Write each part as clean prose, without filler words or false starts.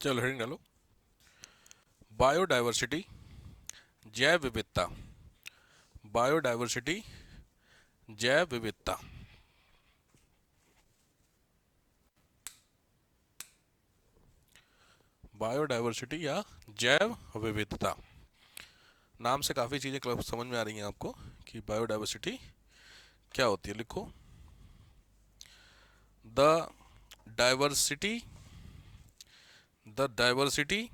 चलो हेडिंग डालो। बायोडाइवर्सिटी, जैव विविधता। बायोडाइवर्सिटी, जैव विविधता। बायोडाइवर्सिटी या जैव विविधता, नाम से काफ़ी चीज़ें समझ में आ रही हैं आपको कि बायोडाइवर्सिटी क्या होती है। लिखो, the diversity, the diversity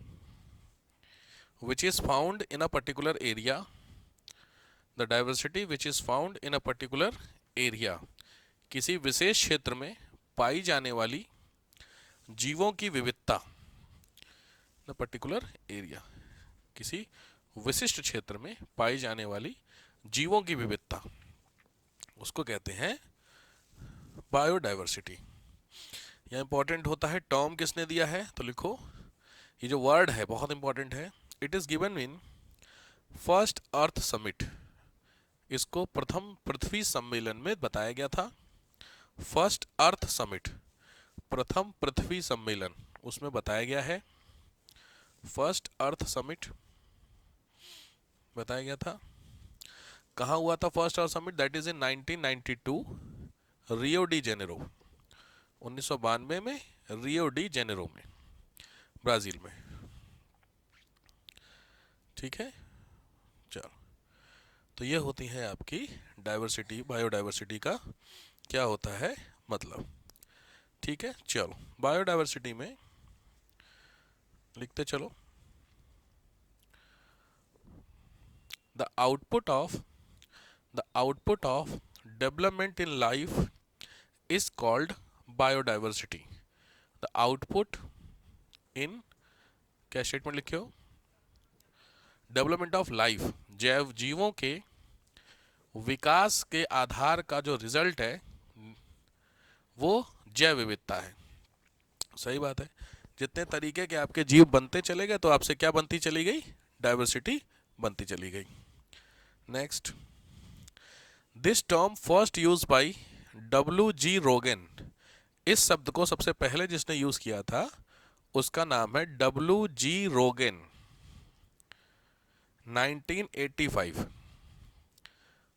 which is found in a particular area, the diversity which is found in a particular area, किसी विशेष क्षेत्र में पाई जाने वाली जीवों की विविधता। द पर्टिकुलर एरिया, किसी विशिष्ट क्षेत्र में पाई जाने वाली जीवों की विविधता, उसको कहते हैं बायोडाइवर्सिटी। यह इंपॉर्टेंट होता है। टर्म किसने दिया है तो लिखो, ये जो वर्ड है बहुत इंपॉर्टेंट है। It is given in first earth summit, इसको प्रथम पृथ्वी सम्मेलन में बताया गया था। फर्स्ट अर्थ समिट, प्रथम पृथ्वी सम्मेलन, उसमें बताया गया है। फर्स्ट अर्थ समिट बताया गया था। कहाँ हुआ था first earth summit? That is in 1992, Rio de Janeiro. 1992 में रियो डी जेनेरो में, ब्राजील में। ठीक है, चलो। तो ये होती है आपकी डाइवर्सिटी, बायोडाइवर्सिटी का क्या होता है मतलब। ठीक है, चलो बायोडाइवर्सिटी में लिखते चलो। The output of development in life is called biodiversity. The output इन, क्या स्टेटमेंट लिखे हो? डेवलपमेंट ऑफ लाइफ, जैव जीवों के विकास के आधार का जो रिजल्ट है वो जैव विविधता है। सही बात है। जितने तरीके के आपके जीव बनते चले गए तो आपसे क्या बनती चली गई? डाइवर्सिटी बनती चली गई। Next, this term first use by W.G. रोगन। इस शब्द को सबसे पहले जिसने यूज किया था उसका नाम है W.G. रोगन, 1985।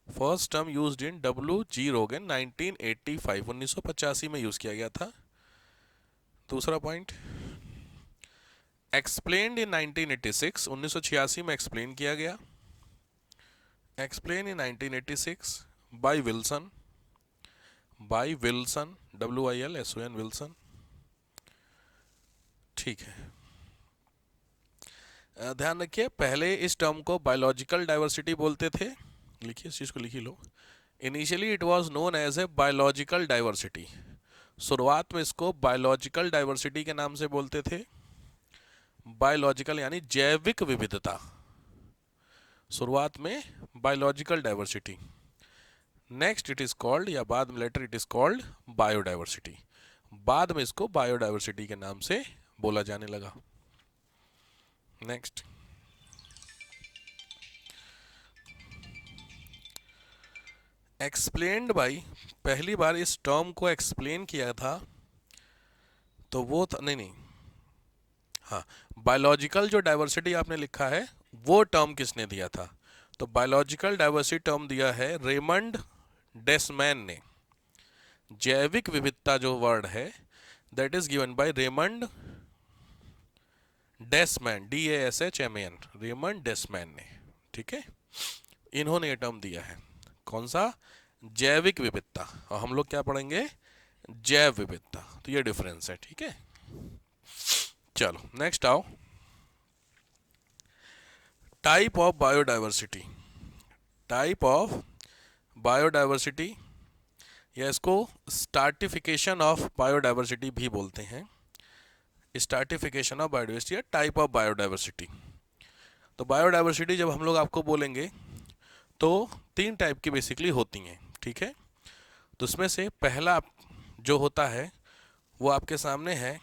First term used in W.G. रोगन, 1985, 1985 में यूज किया गया था। दूसरा पॉइंट, एक्सप्लेन्ड इन 1986, 1986 में एक्सप्लेन किया गया। Explain in 1986 by Wilson, by Wilson, WILSON, Wilson. ठीक है, ध्यान रखिए पहले इस टर्म को बायोलॉजिकल डाइवर्सिटी बोलते थे। लिखिए, इस चीज को लिखी लो। Initially it was known as a biological diversity. शुरुआत में इसको बायोलॉजिकल डाइवर्सिटी के नाम से बोलते थे। बायोलॉजिकल यानी जैविक विविधता, शुरुआत में biological diversity. Next it is called, या बाद में later it is called biodiversity. बाद में इसको बायोडाइवर्सिटी के नाम से बोला जाने लगा। नेक्स्ट, एक्सप्लेन्ड बाई, पहली बार इस टर्म को एक्सप्लेन किया था तो वो था, नहीं, हाँ, बायोलॉजिकल जो डाइवर्सिटी आपने लिखा है वो टर्म किसने दिया था? तो बायोलॉजिकल डाइवर्सिटी टर्म दिया है रेमंड डेसमैन ने। जैविक विविधता जो वर्ड है that is given by Raymond Dasmann, DASHMAN, Raymond Dasmann ने। ठीक है, इन्होंने ये टर्म दिया है। कौन सा? जैविक विविधता। और हम लोग क्या पढ़ेंगे? जैव विविधता। तो ये डिफरेंस है। ठीक है, चलो नेक्स्ट आओ। Type of biodiversity, type of biodiversity, या इसको स्ट्रैटिफिकेशन ऑफ बायोडाइवर्सिटी भी बोलते हैं। स्ट्रैटिफिकेशन ऑफ बायोडाइवर्सिटी या टाइप ऑफ बायोडाइवर्सिटी। तो बायोडाइवर्सिटी जब हम लोग आपको बोलेंगे तो 3 टाइप की बेसिकली होती हैं। ठीक है, तो उसमें से पहला जो होता है वो आपके सामने है,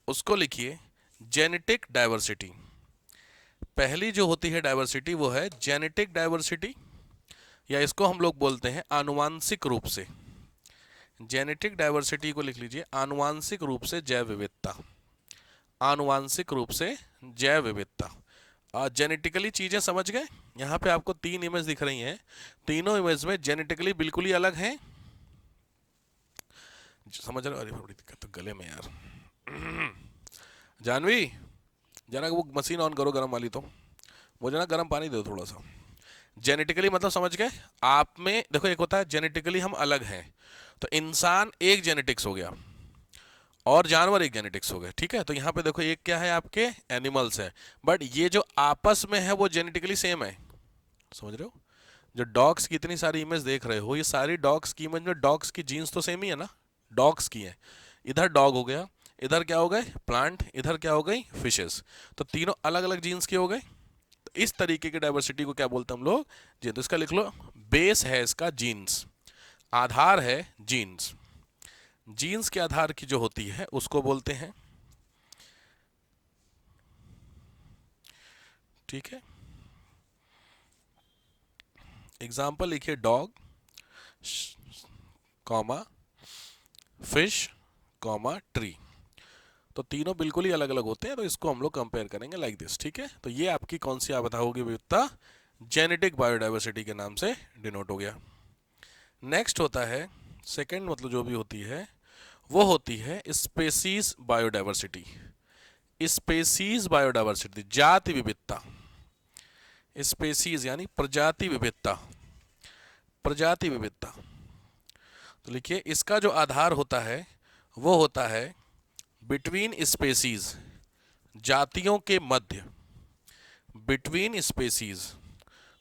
उसको लिखिए जेनेटिक डाइवर्सिटी। पहली जो होती है डाइवर्सिटी वो है जेनेटिक डाइवर्सिटी, या इसको हम लोग बोलते हैं आनुवांशिक रूप से। जेनेटिक डाइवर्सिटी को लिख लीजिए आनुवांशिक रूप से जैव विविधता। आनुवांशिक रूप से जैव विविधता। जेनेटिकली चीजें समझ गए। यहाँ पे आपको 3 इमेज दिख रही हैं, तीनों इमेज में जेनेटिकली बिल्कुल ही अलग हैं। समझ रहे हो? अरे बड़ी दिक्कत तो गले में यार। जानवी, जरा वो मशीन ऑन करो गर्म वाली, तो मुझे ना गर्म पानी दो थोड़ा सा। जेनेटिकली मतलब समझ गए। आप में देखो, एक होता है जेनेटिकली हम अलग हैं, तो इंसान एक जेनेटिक्स हो गया और जानवर एक जेनेटिक्स हो गए, ठीक है। तो यहाँ पे देखो, एक क्या है, आपके एनिमल्स है, बट ये जो आपस में है वो जेनेटिकली सेम है। समझ रहे हो? जो डॉग्स की इतनी सारी इमेज देख रहे हो, ये सारी डॉग्स की इमेज में डॉग्स की जीन्स तो सेम ही है ना, डॉग्स की है। इधर डॉग हो गया, इधर क्या हो गए, प्लांट, इधर क्या हो गई, फिशेस। तो तीनों अलग अलग जीन्स के हो गए। तो इस तरीके की डाइवर्सिटी को क्या बोलते हैं हम लोग, जी। तो इसका लिख लो, बेस है इसका जीन्स, आधार है जीन्स। जीन्स के आधार की जो होती है उसको बोलते हैं, ठीक है। एग्जाम्पल लिखिए, dog, comma, fish, comma, tree. तो तीनों बिल्कुल ही अलग अलग होते हैं, तो इसको हम लोग कंपेयर करेंगे लाइक दिस, ठीक है। तो ये आपकी कौन सी आपदा होगी, विविधता, जेनेटिक बायोडाइवर्सिटी के नाम से डिनोट हो गया। नेक्स्ट होता है सेकंड, मतलब जो भी होती है वो होती है स्पेसीज बायोडाइवर्सिटी। स्पेसीज बायोडाइवर्सिटी, जाति विविधता। स्पेसीज यानी प्रजाति विविधता, प्रजाति विविधता। तो लिखिए, इसका जो आधार होता है वो होता है बिटवीन स्पेसीज, जातियों के मध्य, बिटवीन स्पेसीज।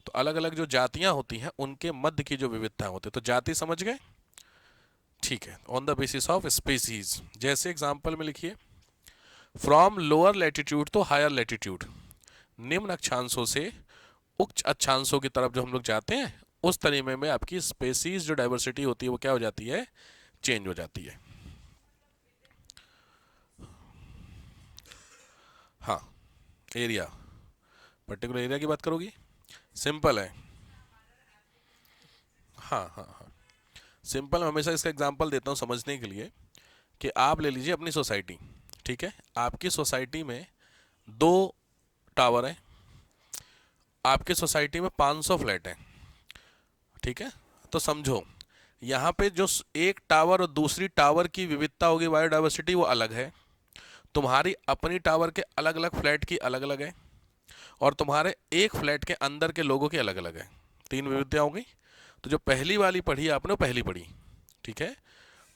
तो अलग अलग जो जातियां होती हैं उनके मध्य की जो विविधता होती है, तो जाति समझ गए, ठीक है। On the basis of species, जैसे एग्जांपल में लिखिए, from lower latitude to higher latitude, निम्न अक्षांशों से उच्च अक्षांशों की तरफ जो हम लोग जाते हैं, उस तरीके में आपकी स्पेसीज जो डाइवर्सिटी होती है वो क्या हो जाती है, चेंज हो जाती है। हाँ, एरिया, पर्टिकुलर एरिया की बात करोगी, सिंपल है। हाँ हाँ हाँ, सिंपल। मैं हमेशा इसका एग्जांपल देता हूँ समझने के लिए, कि आप ले लीजिए अपनी सोसाइटी, ठीक है। आपकी सोसाइटी में 2 टावर हैं, आपकी सोसाइटी में 500 फ्लैट हैं, ठीक है। तो समझो, यहाँ पे जो एक टावर और दूसरी टावर की विविधता होगी, बायोडाइवर्सिटी, वो अलग है। तुम्हारी अपनी टावर के अलग अलग फ्लैट की अलग अलग है, और तुम्हारे एक फ्लैट के अंदर के लोगों की अलग अलग है। 3 विविधताएं हो गई। तो जो पहली वाली पढ़ी आपने, वो पहली पढ़ी, ठीक है।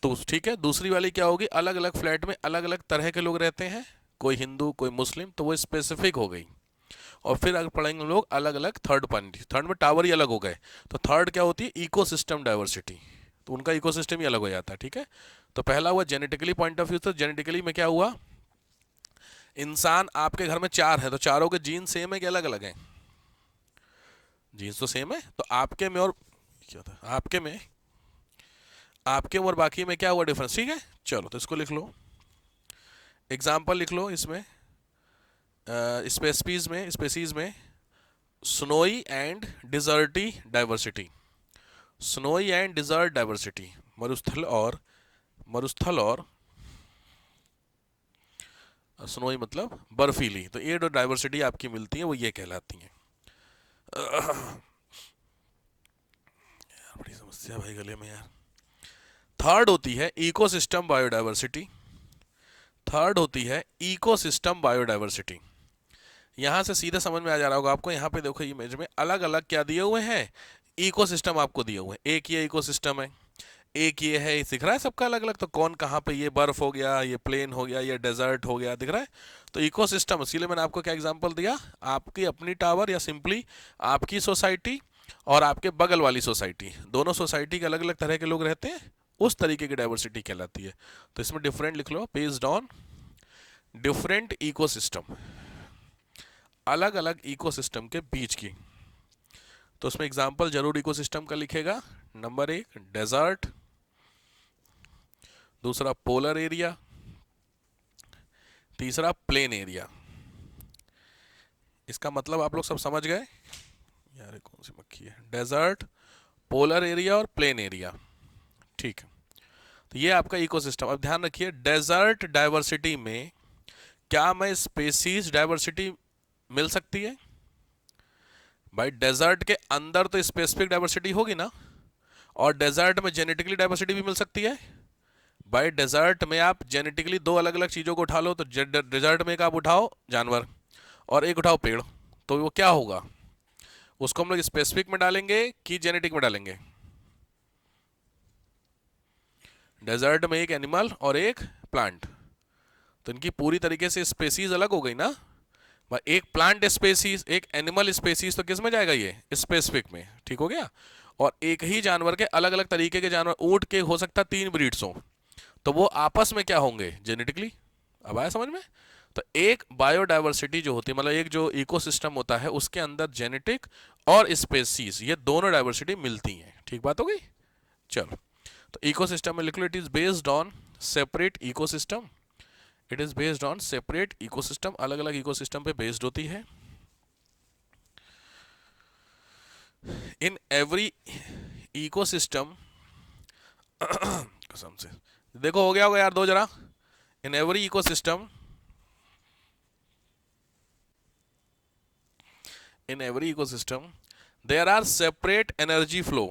तो ठीक है, दूसरी वाली क्या होगी, अलग अलग फ्लैट में अलग अलग तरह के लोग रहते हैं, कोई हिंदू कोई मुस्लिम, तो वो स्पेसिफिक हो गई। और फिर अगर पढ़ेंगे लोग अलग अलग थर्ड पॉइंट, थर्ड में टावर ही अलग हो गए, तो थर्ड क्या होती है, इकोसिस्टम डाइवर्सिटी। तो उनका इकोसिस्टम ही अलग हो जाता है, ठीक है। तो पहला हुआ जेनेटिकली पॉइंट ऑफ व्यू, तो जेनेटिकली में क्या हुआ, इंसान आपके घर में 4 है, तो चारों के जीन सेम है कि अलग अलग हैं, जीन्स तो सेम है। तो आपके में और क्या था, आपके और बाकी में क्या हुआ डिफरेंस, ठीक है। चलो, तो इसको लिख लो, एग्जाम्पल लिख लो इसमें, स्पेसीज में snowy and deserty diversity, snowy and desert diversity, मरुस्थल और स्नोई मतलब बर्फीली। तो ये जो डाइवर्सिटी आपकी मिलती है वो ये कहलाती है। बड़ी समस्या भाई गले में यार। थर्ड होती है इकोसिस्टम बायोडाइवर्सिटी, थर्ड होती है इकोसिस्टम बायोडाइवर्सिटी। यहां से सीधे समझ में आ जा रहा होगा आपको, यहां पे देखो इमेज में अलग अलग क्या दिए हुए हैं, इकोसिस्टम आपको दिए हुए हैं। एक ये इकोसिस्टम है, एक ये है, दिख रहा है सबका अलग अलग। तो कौन कहाँ पे, ये बर्फ हो गया, ये प्लेन हो गया, ये डेजर्ट हो गया, दिख रहा है। तो इकोसिस्टम, इसीलिए मैंने आपको क्या एग्जांपल दिया, आपकी अपनी टावर या सिंपली आपकी सोसाइटी और आपके बगल वाली सोसाइटी, दोनों सोसाइटी के अलग अलग तरह के लोग रहते हैं, उस तरीके की डाइवर्सिटी कहलाती है। तो इसमें डिफरेंट लिख लो, बेस्ड ऑन डिफरेंट इकोसिस्टम, अलग अलग इकोसिस्टम के बीच की। तो उसमें एग्जाम्पल जरूर इकोसिस्टम का लिखेगा। नंबर 1 डेजर्ट, दूसरा पोलर एरिया, तीसरा प्लेन एरिया। इसका मतलब आप लोग सब समझ गए यार, कौन सी मक्खी है, डेजर्ट, पोलर एरिया और प्लेन एरिया, ठीक है। तो ये आपका इकोसिस्टम। अब ध्यान रखिए, डेजर्ट डाइवर्सिटी में क्या मैं स्पेसीज डाइवर्सिटी मिल सकती है? भाई डेजर्ट के अंदर तो स्पेसिफिक डाइवर्सिटी होगी ना, और डेजर्ट में जेनेटिकली डाइवर्सिटी भी मिल सकती है। भाई डेजर्ट में आप जेनेटिकली दो अलग अलग चीज़ों को उठा लो, तो डेजर्ट में एक आप उठाओ जानवर और एक उठाओ पेड़, तो वो क्या होगा? उसको हम लोग स्पेसिफिक में डालेंगे कि जेनेटिक में डालेंगे? डेजर्ट में एक एनिमल और एक प्लांट, तो इनकी पूरी तरीके से स्पेसीज अलग हो गई ना। भाई एक प्लांट स्पेसीज एक एनिमल स्पेसीज तो किस में जाएगा? ये स्पेसिफिक में, ठीक हो गया। और एक ही जानवर के अलग अलग तरीके के जानवर, ऊंट के हो सकता है 3 ब्रीड्स हो, तो वो आपस में क्या होंगे? जेनेटिकली। अब आया समझ में? तो एक बायोडाइवर्सिटी जो होती है, मतलब एक जो इकोसिस्टम होता है, उसके अंदर जेनेटिक और स्पेसीज ये दोनों डाइवर्सिटी मिलती हैं। ठीक बात हो गई? चलो, तो इकोसिस्टम में लिख लो, it is based on separate ecosystem. It is based on separate ecosystem, अलग अलग इकोसिस्टम पे बेस्ड होती है। इन एवरी इकोसिस्टम, कसम से देखो हो गया होगा यार, दो जरा। In every ecosystem, in every ecosystem there are separate energy flow,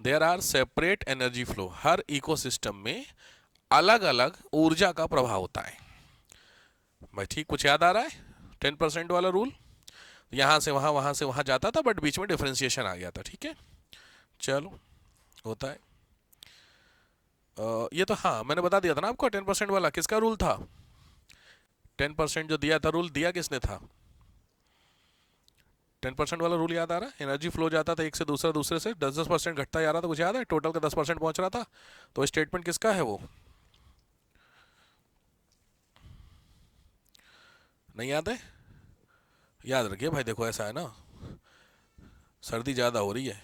there are separate energy flow। Her ecosystem में अलग अलग ऊर्जा का प्रभाव होता है। भाई ठीक, कुछ याद आ रहा है? 10% वाला रूल, यहां से वहां जाता था, बट बीच में डिफरेंशिएशन आ गया था। ठीक है, चलो, होता है। ये तो हाँ मैंने बता दिया था ना आपको, 10% वाला किसका रूल था? 10% जो दिया था रूल, दिया किसने था? 10% वाला रूल याद आ रहा है? एनर्जी फ्लो जाता था एक से दूसरा, दूसरे से 10-10% घटता जा रहा था, कुछ याद है? टोटल का 10% पहुंच रहा था, तो स्टेटमेंट किसका है वो? नहीं याद है? याद रखिए भाई, देखो ऐसा है ना, सर्दी ज़्यादा हो रही है,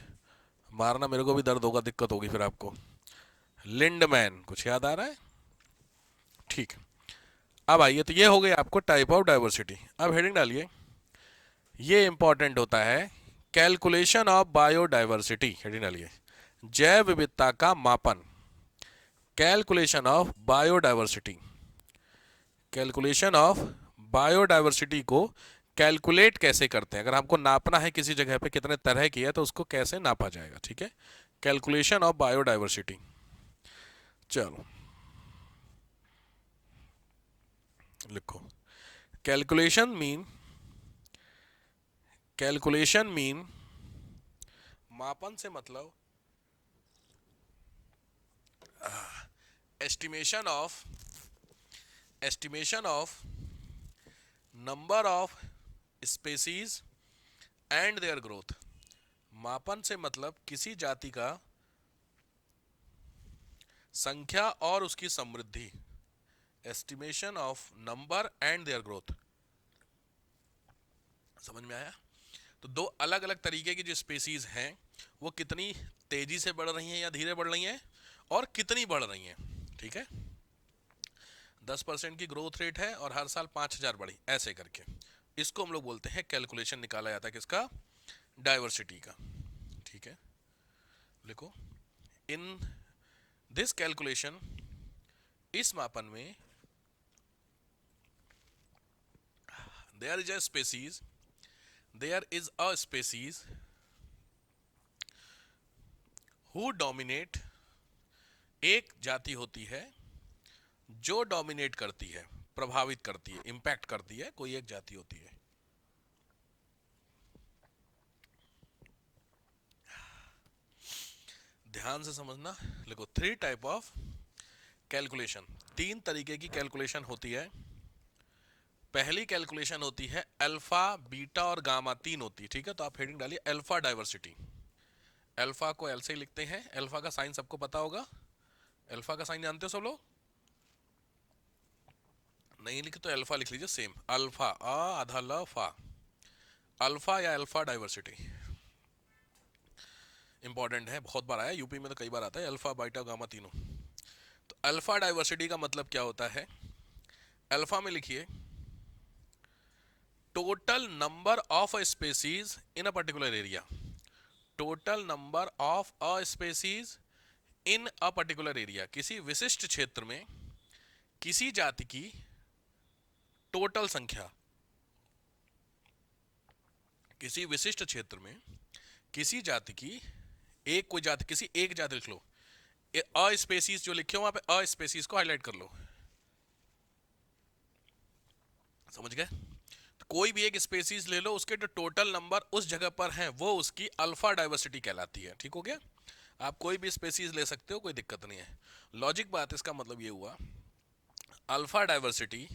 मारना मेरे को भी दर्द होगा, दिक्कत होगी फिर आपको। लिंडमैन, कुछ याद आ रहा है? ठीक। अब आइए, तो ये हो गई आपको टाइप ऑफ डाइवर्सिटी। अब हेडिंग डालिए, ये इंपॉर्टेंट होता है, कैलकुलेशन ऑफ बायोडाइवर्सिटी। हेडिंग डालिए, जैव विविधता का मापन। Calculation of biodiversity, calculation of biodiversity को कैलकुलेट कैसे करते हैं? अगर हमको नापना है किसी जगह पे कितने तरह की है, तो उसको कैसे नापा जाएगा? ठीक है, कैलकुलेशन ऑफ बायोडाइवर्सिटी। चलो लिखो, कैलकुलेशन मीन, कैलकुलेशन मीन, मापन से मतलब estimation of, estimation of number of species and their growth. मापन से मतलब किसी जाति का संख्या और उसकी समृद्धि। Estimation of number and their growth, समझ में आया? तो दो अलग अलग तरीके की जो स्पेसीज हैं, वो कितनी तेजी से बढ़ रही हैं या धीरे बढ़ रही हैं, और कितनी बढ़ रही हैं। ठीक है, 10% की ग्रोथ रेट है और हर साल 5000 बढ़ी, ऐसे करके इसको हम लोग बोलते हैं कैलकुलेशन, निकाला जाता है किसका? डाइवर्सिटी का। ठीक है, लिखो, इन दिस कैलकुलेशन, इस मापन में, there is a species, there is a species who dominate, एक जाति होती है जो डोमिनेट करती है, प्रभावित करती है, इंपैक्ट करती है, कोई एक जाति होती है। ध्यान से समझना, लिखो, 3 टाइप ऑफ कैलकुलेशन, 3 तरीके की कैलकुलेशन होती है। पहली कैलकुलेशन होती है अल्फा, बीटा और गामा, 3 होती है। ठीक है, तो आप हेडिंग डालिए अल्फा डाइवर्सिटी। अल्फा को एल से ही लिखते हैं, अल्फा का साइन सबको पता होगा, अल्फा का साइन जानते हो सब लोग? नहीं लिखे तो अल्फा लिख लीजिए, सेम अल्फा, अ आधा ल फा, अल्फा या अल्फा डाइवर्सिटी इंपॉर्टेंट है, बहुत बार आया यूपी में, तो कई बार आता है अल्फा, बीटा, गामा तीनों। तो अल्फा डाइवर्सिटी का मतलब क्या होता है? अल्फा में लिखिए total number of a species in a particular area, total number of a species in a particular area, किसी विशिष्ट क्षेत्र में किसी जाति की टोटल संख्या किसी विशिष्ट क्षेत्र में किसी जाति की, एक कोई जाति, किसी एक जाति लिख लो, अ स्पेसीज जो लिखे हो वहां पे अ स्पेसीज को हाईलाइट कर लो, समझ गए? तो कोई भी एक स्पेसीज ले लो, उसके जो टोटल नंबर उस जगह पर हैं वो उसकी अल्फा डाइवर्सिटी कहलाती है। ठीक हो गया? आप कोई भी स्पेसीज ले सकते हो, कोई दिक्कत नहीं है। लॉजिक बात, इसका मतलब ये हुआ alpha diversity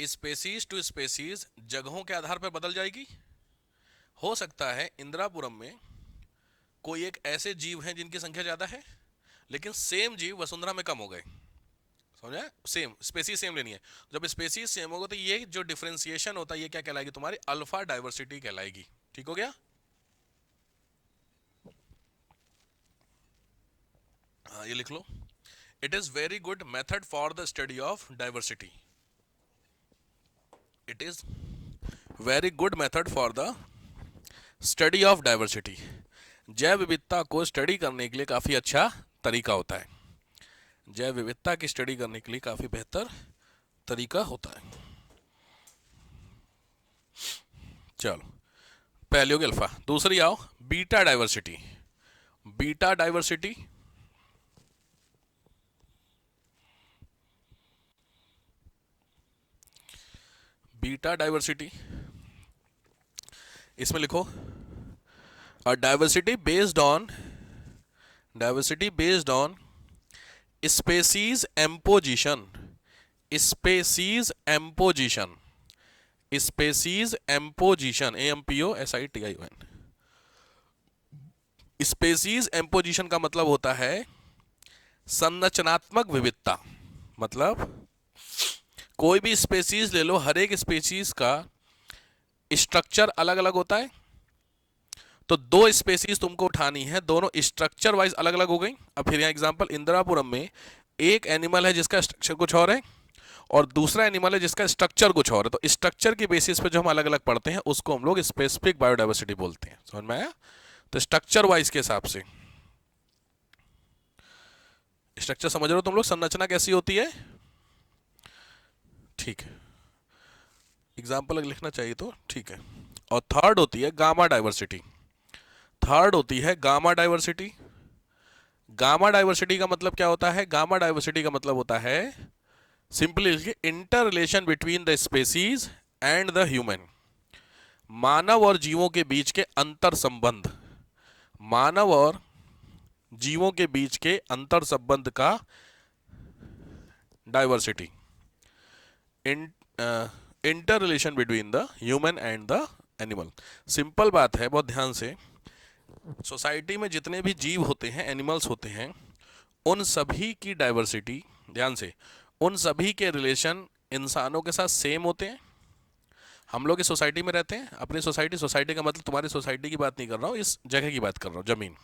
species to species जगहों के आधार पर बदल जाएगी। हो सकता है इंदिरापुरम में कोई एक ऐसे जीव हैं जिनकी संख्या ज्यादा है, लेकिन सेम जीव वसुंधरा में कम हो गए, समझा? सेम स्पेसीज सेम लेनी है। जब स्पेसीज सेम होगा तो ये जो डिफरेंशिएशन होता है ये क्या कहलाएगी? तुम्हारी अल्फा डाइवर्सिटी कहलाएगी। ठीक हो गया? हाँ, ये लिख लो। It is very good method for the study of diversity. It is very good method for the study of diversity. जैव विविधता को स्टडी करने के लिए काफी अच्छा तरीका होता है। जैव विविधता की स्टडी करने के लिए काफी बेहतर तरीका होता है। चलो, पहली होगी अल्फा, दूसरी आओ beta diversity. Beta diversity beta diversity इसमें लिखो diversity based on species composition. Species composition, species composition, AMPOSITION। Species composition का मतलब होता है संरचनात्मक विविधता। मतलब कोई भी स्पेसीज ले लो, हर एक स्पेसीज का स्ट्रक्चर अलग अलग होता है। तो दो स्पेसीज तुमको उठानी है, दोनों स्ट्रक्चर वाइज अलग अलग हो गई। अब फिर यहाँ एग्जांपल, इंदिरापुरम में एक एनिमल है जिसका स्ट्रक्चर कुछ और है और दूसरा एनिमल है जिसका स्ट्रक्चर कुछ और है। तो स्ट्रक्चर की बेसिस पे जो हम अलग अलग पढ़ते हैं उसको हम लोग स्पेसिफिक बायोडाइवर्सिटी बोलते हैं। समझ में आया? तो स्ट्रक्चर वाइज के हिसाब से, स्ट्रक्चर समझ रहे हो तुम लोग, संरचना कैसी होती है? ठीक है, एग्जाम्पल अगर लिखना चाहिए तो ठीक है। और थर्ड होती है गामा डाइवर्सिटी। थर्ड होती है गामा डाइवर्सिटी। गामा डाइवर्सिटी का मतलब क्या होता है? गामा डाइवर्सिटी का मतलब होता है simply interrelation between the species and the human. मानव और जीवों के बीच के अंतर संबंध, मानव और जीवों के बीच के अंतर संबंध का diversity, inter relation between the human and the animal. Simple बात है, बहुत ध्यान से। सोसाइटी में जितने भी जीव होते हैं, एनिमल्स होते हैं, उन सभी की डाइवर्सिटी, ध्यान से, उन सभी के रिलेशन इंसानों के साथ सेम होते हैं। हम लोग इस सोसाइटी में रहते हैं, अपनी सोसाइटी, सोसाइटी का मतलब तुम्हारी सोसाइटी की बात नहीं कर रहा हूँ, इस जगह की बात कर रहा हूँ, जमीन।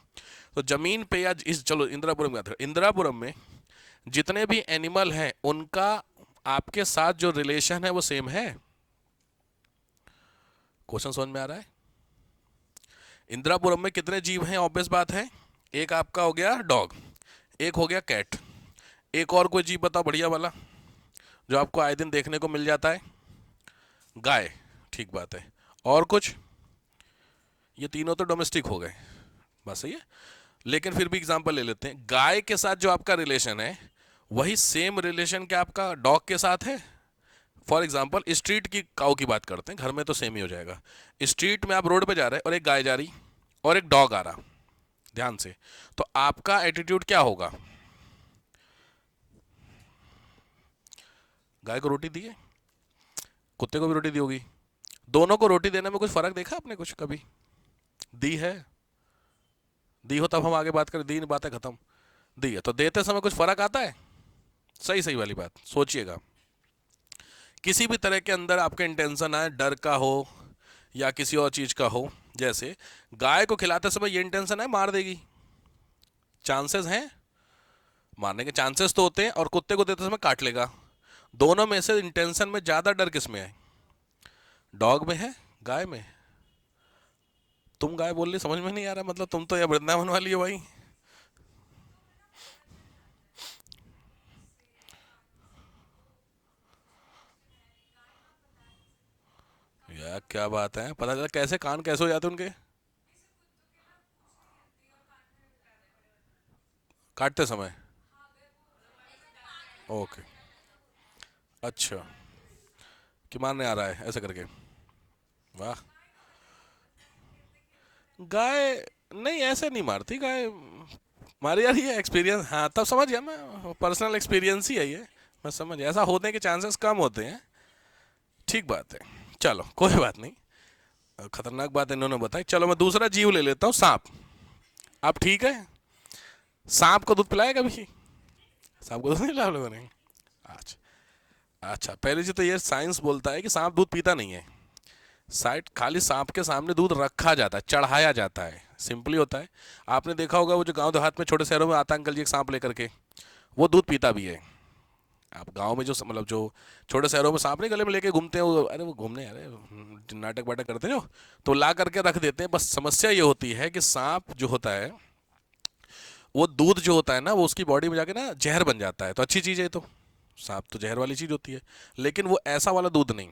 तो जमीन पे या इस, चलो इंदिरापुरम की बात करें, इंदिरापुरम में जितने भी एनिमल हैं उनका आपके साथ जो रिलेशन है वो सेम है। क्वेश्चन समझ में आ रहा है? इंदिरापुरम में कितने जीव हैं? ऑब्वियस बात है, एक आपका हो गया डॉग, एक हो गया कैट, एक और कोई जीव बताओ बढ़िया वाला जो आपको आए दिन देखने को मिल जाता है? गाय, ठीक बात है। और कुछ? ये तीनों तो डोमेस्टिक हो गए, बात सही है। लेकिन फिर भी एग्जांपल ले लेते हैं, गाय के साथ जो आपका रिलेशन है वही सेम रिलेशन क्या आपका डॉग के साथ है? फॉर एग्जांपल स्ट्रीट की काऊ की बात करते हैं, घर में तो सेम ही हो जाएगा। स्ट्रीट में आप रोड पे जा रहे हैं और एक गाय जा रही और एक डॉग आ रहा, ध्यान से, तो आपका एटीट्यूड क्या होगा? गाय को रोटी दी है, कुत्ते को भी रोटी दी होगी, दोनों को रोटी देने में कुछ फर्क देखा आपने? कुछ कभी दी है? दी हो तब हम आगे बात करें, दी नहीं, बात है खत्म। दी है तो देते समय कुछ फर्क आता है? सही सही वाली बात सोचिएगा। किसी भी तरह के अंदर आपका इंटेंशन आए, डर का हो या किसी और चीज का हो, जैसे गाय को खिलाते समय ये इंटेंशन है मार देगी, चांसेस हैं मारने के, चांसेस तो होते हैं, और कुत्ते को देते समय काट लेगा। दोनों में से इंटेंशन में ज्यादा डर किस में है? डॉग में है, गाय में? तुम गाय बोल रही, समझ में नहीं आ रहा, मतलब तुम तो ये वृंदावन वाली हो भाई। यार क्या बात है, पता चला कैसे कान कैसे हो जाते उनके काटते समय। ओके। अच्छा, कि मारने आ रहा है ऐसे करके। वाह। गाय नहीं ऐसे नहीं मारती गाय। मारी यार, ये एक्सपीरियंस, हाँ तब समझ गया मैं, पर्सनल एक्सपीरियंस ही है ये। मैं समझ गया, ऐसा होने के चांसेस कम होते हैं। ठीक बात है। चलो कोई बात नहीं। खतरनाक बात इन्होंने बताई। चलो मैं दूसरा जीव ले लेता हूँ, सांप। आप ठीक है? सांप को दूध पिलाया कभी? सांप को दूध नहीं पिलाया आप लोगों ने? अच्छा। अच्छा, पहली चीज तो ये साइंस बोलता है कि सांप दूध पीता नहीं है। साइड खाली सांप के सामने दूध रखा जाता है, चढ़ाया जाता है, सिंपली होता है। आपने देखा होगा वो जो गांव देहात में छोटे शहरों में आता है अंकल जी एक सांप लेकर के, वो दूध पीता भी है। आप गांव में जो मतलब जो छोटे शहरों में सांप नहीं गले में लेके घूमते हैं, वो अरे वो घूमने, अरे नाटक वाटक करते हैं जो, तो ला करके रख देते हैं। बस समस्या ये होती है कि सांप जो होता है, वो दूध जो होता है ना, वो उसकी बॉडी में जाके ना जहर बन जाता है। तो अच्छी चीज़ है ये तो, सांप तो जहर वाली चीज़ होती है। लेकिन वो ऐसा वाला दूध नहीं,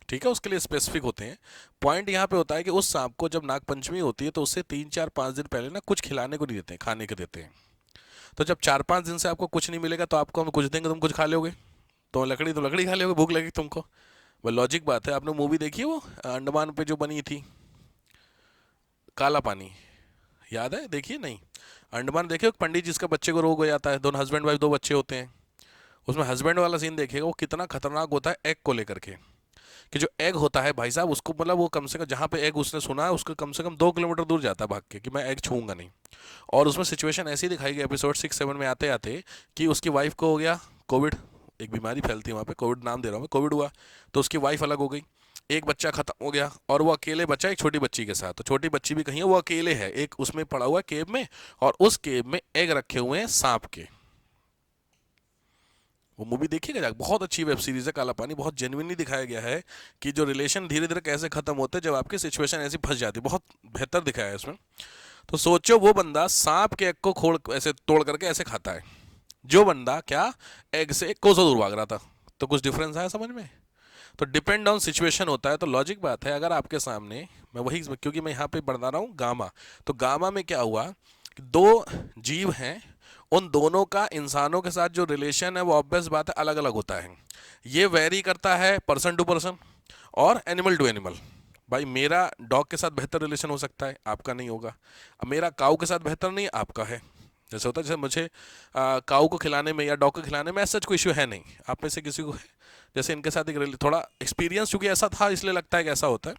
ठीक है, उसके लिए स्पेसिफिक होते हैं। पॉइंट यहाँ पे होता है कि उस सांप को जब नागपंचमी होती है तो उससे 3 4 5 दिन पहले ना कुछ खिलाने को नहीं देते हैं, खाने के देते हैं। तो जब 4 5 दिन से आपको कुछ नहीं मिलेगा तो आपको हम कुछ देंगे, तुम कुछ खा लोगे। तो लकड़ी खा लोगे, भूख लगी तुमको। वह लॉजिक बात है। आपने मूवी देखी है वो अंडमान पे जो बनी थी, काला पानी, याद है? देखिए नहीं? अंडमान देखे, एक पंडित जिसका बच्चे को रोग हो जाता है, दोनों हस्बैंड वाइफ, 2 बच्चे होते हैं। उसमें हस्बैंड वाला सीन देखिएगा, वो कितना खतरनाक होता है एग को लेकर के। कि जो एग होता है भाई साहब, उसको मतलब वो कम से कम जहाँ पे एग उसने सुना है उसको कम से कम 2 किलोमीटर दूर जाता है भाग के कि मैं एग छूऊंगा नहीं। और उसमें सिचुएशन ऐसी दिखाई गई एपिसोड 6 7 में आते आते कि उसकी वाइफ को हो गया कोविड। एक बीमारी फैलती है वहाँ पे, कोविड नाम दे रहा हूँ मैं, कोविड हुआ। तो उसकी वाइफ अलग हो गई, एक बच्चा खत्म हो गया, और वो अकेले बच्चा एक छोटी बच्ची के साथ। तो छोटी बच्ची भी कहीं है, वो अकेले है, एक उसमें पड़ा हुआ है केब में, और उस केब में एग रखे हुए हैं सांप के। वो मूवी देखिएगा जाके, बहुत अच्छी वेब सीरीज है काला पानी। बहुत जेन्युइनली दिखाया गया है कि जो रिलेशन धीरे धीरे कैसे खत्म होते हैं जब आपकी सिचुएशन ऐसी फंस जाती है। बहुत बेहतर दिखाया है इसमें। तो सोचो वो बंदा सांप के एग को खोल ऐसे तोड़ करके ऐसे खाता है, जो बंदा क्या एग से कोसों दूर भाग रहा था। तो कुछ डिफरेंस आया समझ में? तो डिपेंड ऑन सिचुएशन होता है। तो लॉजिक बात है, अगर आपके सामने, मैं वही क्योंकि मैं यहाँ पे बता रहा हूँ गामा। तो गामा में क्या हुआ कि 2 जीव हैं, उन दोनों का इंसानों के साथ जो रिलेशन है वो ऑब्वियस बात है अलग अलग होता है। ये वेरी करता है पर्सन टू पर्सन और एनिमल टू एनिमल। भाई मेरा डॉग के साथ बेहतर रिलेशन हो सकता है, आपका नहीं होगा। अब मेरा काऊ के साथ बेहतर नहीं है, आपका है। जैसे होता है, जैसे मुझे काऊ को खिलाने में या डॉग को खिलाने में ऐसा कोई इशू है नहीं, आप में से किसी को है? जैसे इनके साथ एक थोड़ा एक्सपीरियंस चूंकि ऐसा था इसलिए लगता है कि ऐसा होता है,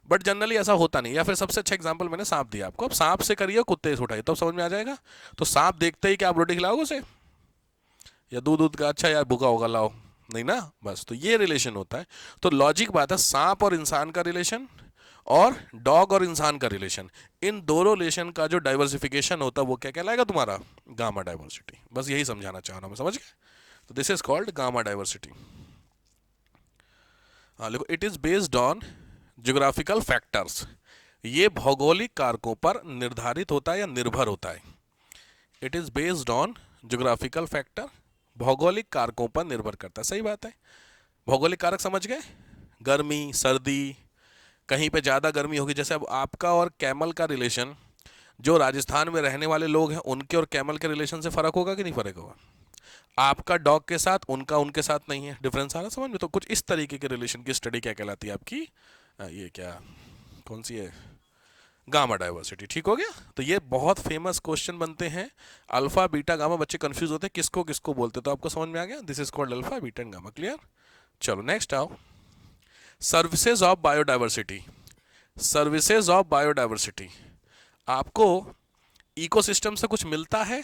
बट जनरली ऐसा होता नहीं। या फिर सबसे अच्छा एग्जांपल मैंने सांप दिया आपको, अब सांप से करिए कुत्ते से उठाइए, तो समझ में आ जाएगा। तो सांप देखते ही क्या आप रोटी खिलाओगे उसे, या दूध दूध का अच्छा यार भूखा होगा लाओ, नहीं ना, बस। तो ये रिलेशन होता है। तो लॉजिक बात है, सांप और इंसान का रिलेशन और डॉग और इंसान का रिलेशन, इन दोनों रिलेशन का जो डाइवर्सिफिकेशन होता है वो क्या कहलाएगा तुम्हारा? Gamma diversity. बस यही समझाना चाह रहा हूं मैं, समझ गए? तो this is called gamma diversity. हाँ देखो, it is based on geographical factors. ये भौगोलिक कारकों पर निर्धारित होता है या निर्भर होता है। It is based on geographical factor, भौगोलिक कारकों पर निर्भर करता है। सही बात है। भौगोलिक कारक समझ गए? गर्मी सर्दी, कहीं पे ज़्यादा गर्मी होगी। जैसे अब आपका और कैमल का रिलेशन, जो राजस्थान में रहने वाले लोग हैं उनके और कैमल के रिलेशन से फ़र्क होगा कि नहीं फ़र्क होगा? आपका डॉग के साथ, उनका उनके साथ नहीं है। डिफरेंस आ रहा समझ में? तो कुछ इस तरीके के रिलेशन की स्टडी क्या कहलाती है आपकी? ये क्या, कौन सी है? Gamma diversity. ठीक हो गया। तो ये बहुत फेमस क्वेश्चन बनते हैं। अल्फा बीटा गामा, बच्चे कंफ्यूज होते हैं किसको किसको बोलते हैं, तो आपको समझ में आ गया, this is called alpha beta and gamma. Clear? चलो नेक्स्ट आओ, services of biodiversity. Services of biodiversity, आपको इकोसिस्टम से कुछ मिलता है